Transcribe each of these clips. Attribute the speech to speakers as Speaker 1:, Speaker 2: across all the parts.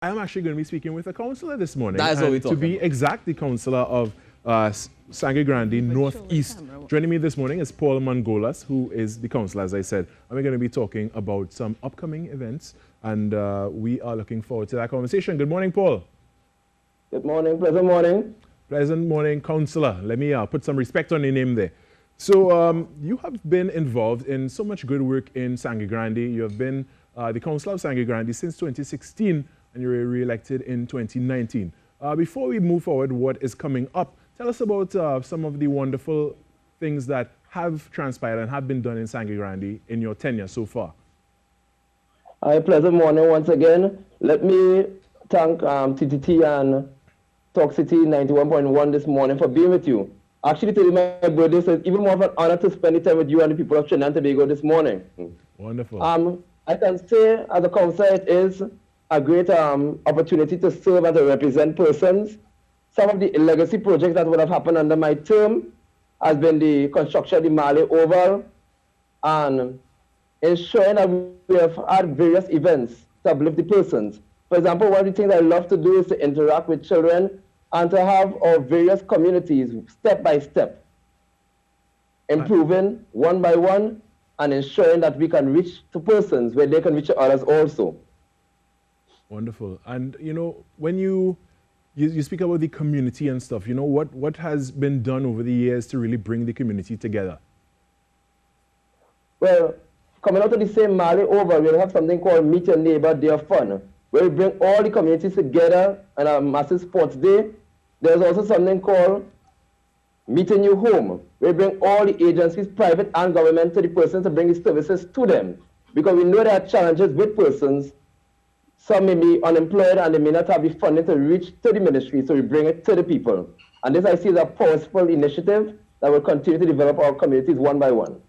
Speaker 1: I'm actually going to be speaking with a councillor this morning.
Speaker 2: That is what we're
Speaker 1: to
Speaker 2: talking
Speaker 1: be
Speaker 2: about.
Speaker 1: exact, the councillor of Sangre Grande Northeast. Joining me this morning is Paul Mangolas, who is the councillor, as I said. And we're going to be talking about some upcoming events, and we are looking forward to that conversation. Good morning, Paul.
Speaker 3: Good morning, pleasant morning.
Speaker 1: Pleasant morning, councillor. Let me put some respect on your name there. So you have been involved in so much good work in Sangre Grande. You have been the councillor of Sangre Grande since 2016, and you were re-elected in 2019. Before we move forward, what is coming up? Tell us about some of the wonderful things that have transpired and have been done in Sangre Grande in your tenure so far.
Speaker 3: Hi, pleasant morning once again. Let me thank TTT and Talk City 91.1 this morning for being with you. Actually, today my birthday, so it's even more of an honor to spend the time with you and the people of Trinidad and Tobago this morning.
Speaker 1: Wonderful.
Speaker 3: I can say, as a councillor, it is a great opportunity to serve and to represent persons. Some of the legacy projects that would have happened under my term has been the construction of the Mali Oval and ensuring that we have had various events to uplift the persons. For example, one of the things I love to do is to interact with children and to have our various communities step by step, improving one by one and ensuring that we can reach to persons where they can reach others also.
Speaker 1: Wonderful. And, you know, when you speak about the community and stuff, you know, what has been done over the years to really bring the community together?
Speaker 3: Well, coming out of the same Mali Oval, we'll have something called Meet Your Neighbor Day of Fun, where we bring all the communities together on a massive sports day. There's also something called Meet a New Home, where we bring all the agencies, private and government, to the persons to bring the services to them. Because we know there are challenges with persons. Some may be unemployed and they may not have the funding to reach to the ministry, so we bring it to the people. And this I see as a powerful initiative that will continue to develop our communities one by one.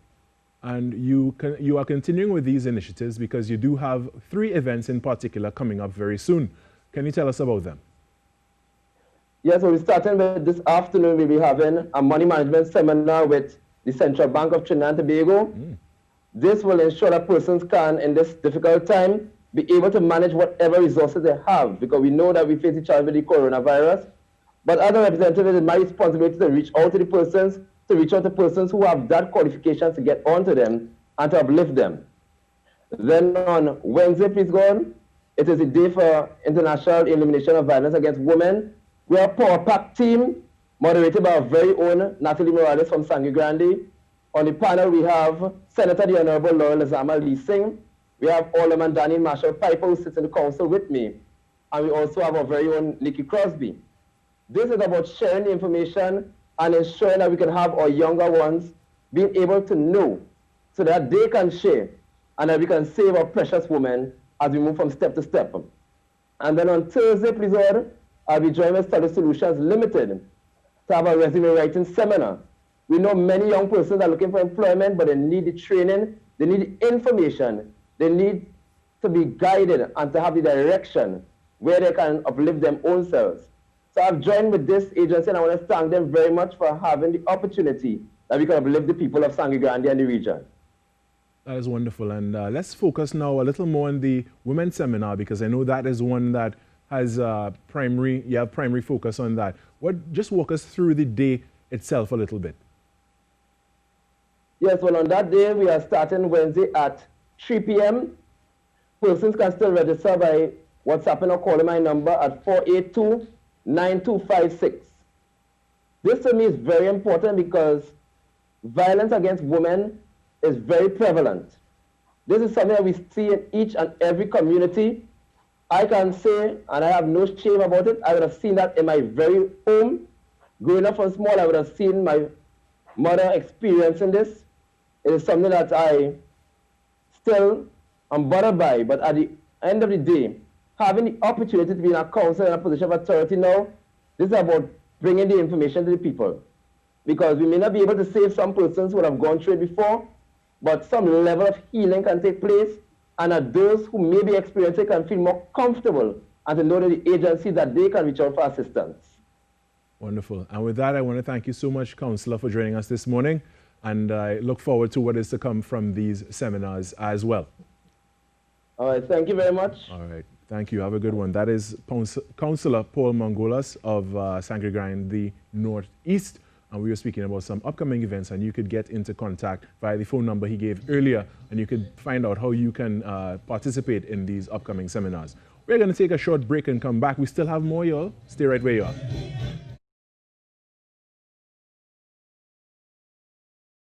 Speaker 1: And you are continuing with these initiatives because you do have 3 events in particular coming up very soon. Can you tell us about them?
Speaker 3: Yes, so we're starting with this afternoon. We'll be having a money management seminar with the Central Bank of Trinidad and Tobago. This will ensure that persons can, in this difficult time, be able to manage whatever resources they have, because we know that we face the challenge with the coronavirus. But as a representative, it is my responsibility to reach out to the persons, to reach out to persons who have that qualifications to get onto them and to uplift them. Then on Wednesday, please God, it is a day for International Elimination of Violence Against Women. We are a Power Pack team, moderated by our very own Natalie Morales from Sangre Grande. On the panel, we have Senator the Honorable Laurel Azama Lee Singh. We have Alderman Danny Marshall Piper, who sits in the council with me. And we also have our very own Nikki Crosby. This is about sharing the information and ensuring that we can have our younger ones being able to know so that they can share and that we can save our precious women as we move from step to step. And then on Thursday, please, Lord, I'll be joined with Study Solutions Limited to have a resume writing seminar. We know many young persons are looking for employment, but they need the training, they need the information, they need to be guided and to have the direction where they can uplift them own selves. So I've joined with this agency and I want to thank them very much for having the opportunity that we can uplift the people of Sangre Grande and the region.
Speaker 1: That is wonderful. And let's focus now a little more on the women's seminar, because I know that is one that has primary focus on that. Just walk us through the day itself a little bit.
Speaker 3: Yes, well, on that day, we are starting Wednesday at 3 p.m. Persons can still register by WhatsApping or calling my number at 482-9256. This to me is very important because violence against women is very prevalent. This is something that we see in each and every community. I can say, and I have no shame about it, I would have seen that in my very home. Growing up from small, I would have seen my mother experiencing this. It is something that I still am bothered by, but at the end of the day, having the opportunity to be in a council and a position of authority now, this is about bringing the information to the people. Because we may not be able to save some persons who have gone through it before, but some level of healing can take place, and that those who may be experiencing can feel more comfortable and to know that the agency that they can reach out for assistance.
Speaker 1: Wonderful. And with that, I want to thank you so much, Councillor, for joining us this morning. And I look forward to what is to come from these seminars as well.
Speaker 3: All right. Thank you very much.
Speaker 1: All right. Thank you. Have a good one. That is Councillor Paul Mangolas of Sangre Grande, the Northeast. And we were speaking about some upcoming events, and you could get into contact via the phone number he gave earlier, and you could find out how you can participate in these upcoming seminars. We're going to take a short break and come back. We still have more, y'all. Stay right where you are.